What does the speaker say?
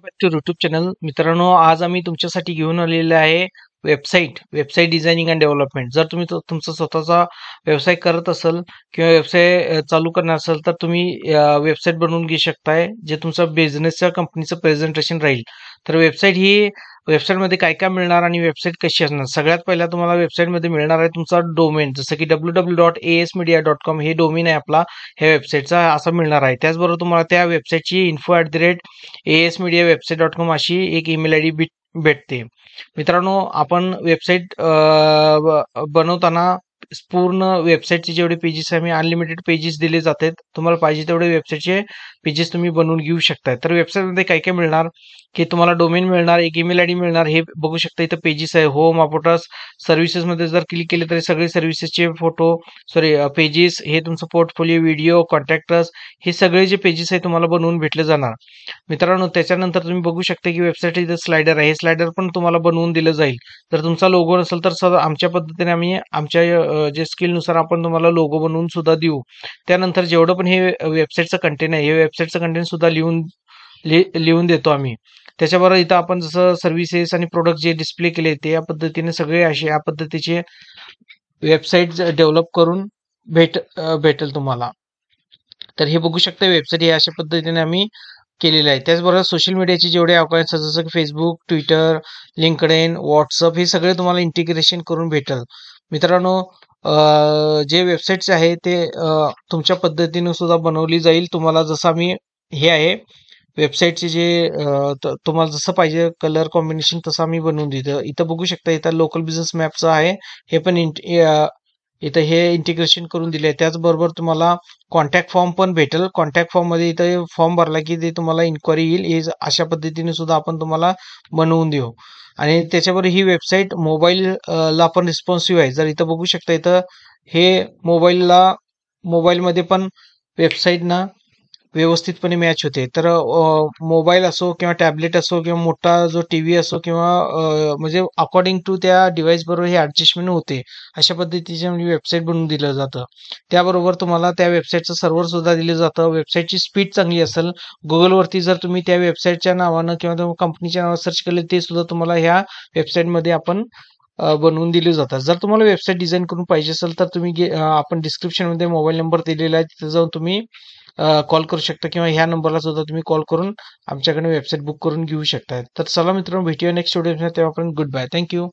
Back to YouTube channel. मित्रांनो, आज आम्ही तुमच्यासाठी घेऊन आलेले आहे वेबसाईट डिझायनिंग अँड डेव्हलपमेंट. जर तुम्ही तुमचा स्वतःचा व्यवसाय करत असाल किंवा व्यवसाय चालू करणार असाल तर तुम्ही वेबसाईट बनवून घेऊ शकताय, जे तुमचा बिझनेसच्या कंपनीचं प्रेझेंटेशन राहील. तर वेबसाईटमध्ये काय काय मिळणार आणि वेबसाईट कशी असणार. सगळ्यात पहिला तुम्हाला वेबसाईटमध्ये मिळणार आहे तुमचा डोमेन, जसं की www.asmedia.com हे डोमेन आहे आपला ह्या वेबसाईटचा, असा मिळणार आहे. त्याचबरोबर तुम्हाला त्या वेबसाईटची info@asmediawebsite.com अशी एक ईमेल आयडी भेटते. मित्रांनो, आपण वेबसाईट बनवताना पूर्ण वेबसाईटचे जेवढे पेजेस आहे, मी अनलिमिटेड पेजेस दिले जातात. तुम्हाला पाहिजे तेवढे वेबसाईटचे पेजेस तुम्ही बनवून घेऊ शकता. तर वेबसाईटमध्ये काय काय मिळणार, की तुम्हाला डोमेन मिळणार, एक ईमेल आयडी मिळणार. हे बघू शकता इथं पेजेस आहे. होम, अबाउट सर्व्हिसेसमध्ये जर क्लिक केले तरी सगळे सर्व्हिसेसचे पेजेस, हे तुमचं पोर्टफोलिओ, व्हिडिओ, कॉन्टॅक्टस, हे सगळे जे पेजेस आहे तुम्हाला बनवून भेटले जाणार. मित्रांनो, त्याच्यानंतर तुम्ही बघू शकता की वेबसाईट इथं स्लायडर आहे. हे स्लायडर पण तुम्हाला बनवून दिलं जाईल. जर तुमचा लोगो नसेल तर आमच्या पद्धतीने आम्ही आमच्या जे स्किलनुसार आपण तुम्हाला लोगो बनवून सुद्धा देऊ. त्यानंतर जेवढं पण हे वेबसाईटचं कंटेंट आहे, हे वेबसाईटचं कंटेंट सुद्धा लिहून देतो आम्ही. त्याच्याबरोबर इथं आपण जसं सर्व्हिसेस आणि प्रोडक्ट जे डिस्प्ले केले ते या पद्धतीने सगळे असे या पद्धतीचे वेबसाईट डेव्हलप करून भेटेल तुम्हाला. तर हे बघू शकता, वेबसाईट हे अशा पद्धतीने आम्ही केलेलं आहे. त्याचबरोबर सोशल मीडियाचे जेवढे अकाउंट्स जसं की फेसबुक, ट्विटर, लिंक्डइन, व्हॉट्सअप, हे सगळे तुम्हाला इंटिग्रेशन करून भेटेल. मित्रांनो, जे वेबसाईट्स आहे ते तुमच्या पद्धतीने सुद्धा बनवली जाईल. तुम्हाला जसं आम्ही हे आहे वेबसाईटचे जे तुम्हाला जसं पाहिजे कलर कॉम्बिनेशन तसं आम्ही बनवून देतो. इथं बघू शकता, इथं लोकल बिझनेस मॅपचं आहे. हे पण इथं हे इंटिग्रेशन करून दिले आहे. त्याचबरोबर तुम्हाला कॉन्टॅक्ट फॉर्म पण भेटेल. कॉन्टॅक्ट फॉर्ममध्ये इथं फॉर्म भरला की ते तुम्हाला इन्क्वायरी येईल. हे अशा पद्धतीने सुद्धा आपण तुम्हाला बनवून देऊ. आणि त्याच्याबरोबर ही वेबसाईट मोबाईलला पण रिस्पॉन्सिव्ह आहे. जर इथं बघू शकता, इथं हे मोबाईलमध्ये पण वेबसाईट ना व्यवस्थितपणे मॅच होते. तर मोबाईल असो किंवा टॅबलेट असो किंवा मोठा जो टीव्ही असो किंवा म्हणजे अकॉर्डिंग टू त्या डिव्हाइस बरोबर हे ऍडजस्टमेंट होते. अशा पद्धतीचे म्हणजे वेबसाईट बनवून दिलं जातं. त्याबरोबर तुम्हाला त्या वेबसाईटचं सर्व्हर सुद्धा दिलं जातं. वेबसाईटची स्पीड चांगली असेल. गुगलवरती जर तुम्ही त्या वेबसाईटच्या नावानं किंवा कंपनीच्या नावानं सर्च केले ते सुद्धा तुम्हाला ह्या वेबसाईटमध्ये आपण बनवून दिले जातात. जर तुम्हाला वेबसाईट डिझाईन करून पाहिजे असेल तर तुम्ही आपण डिस्क्रिप्शनमध्ये मोबाईल नंबर दिलेला आहे, तिथे जाऊन तुम्ही कॉल करू शकता किंवा ह्या नंबरला सुद्धा तुम्ही कॉल करून आमच्याकडे वेबसाईट बुक करून घेऊ शकता. तर चला मित्रांनो, भेटूया नेक्स्ट व्हिडिओ. तेव्हापर्यंत गुड बाय. थँक्यू.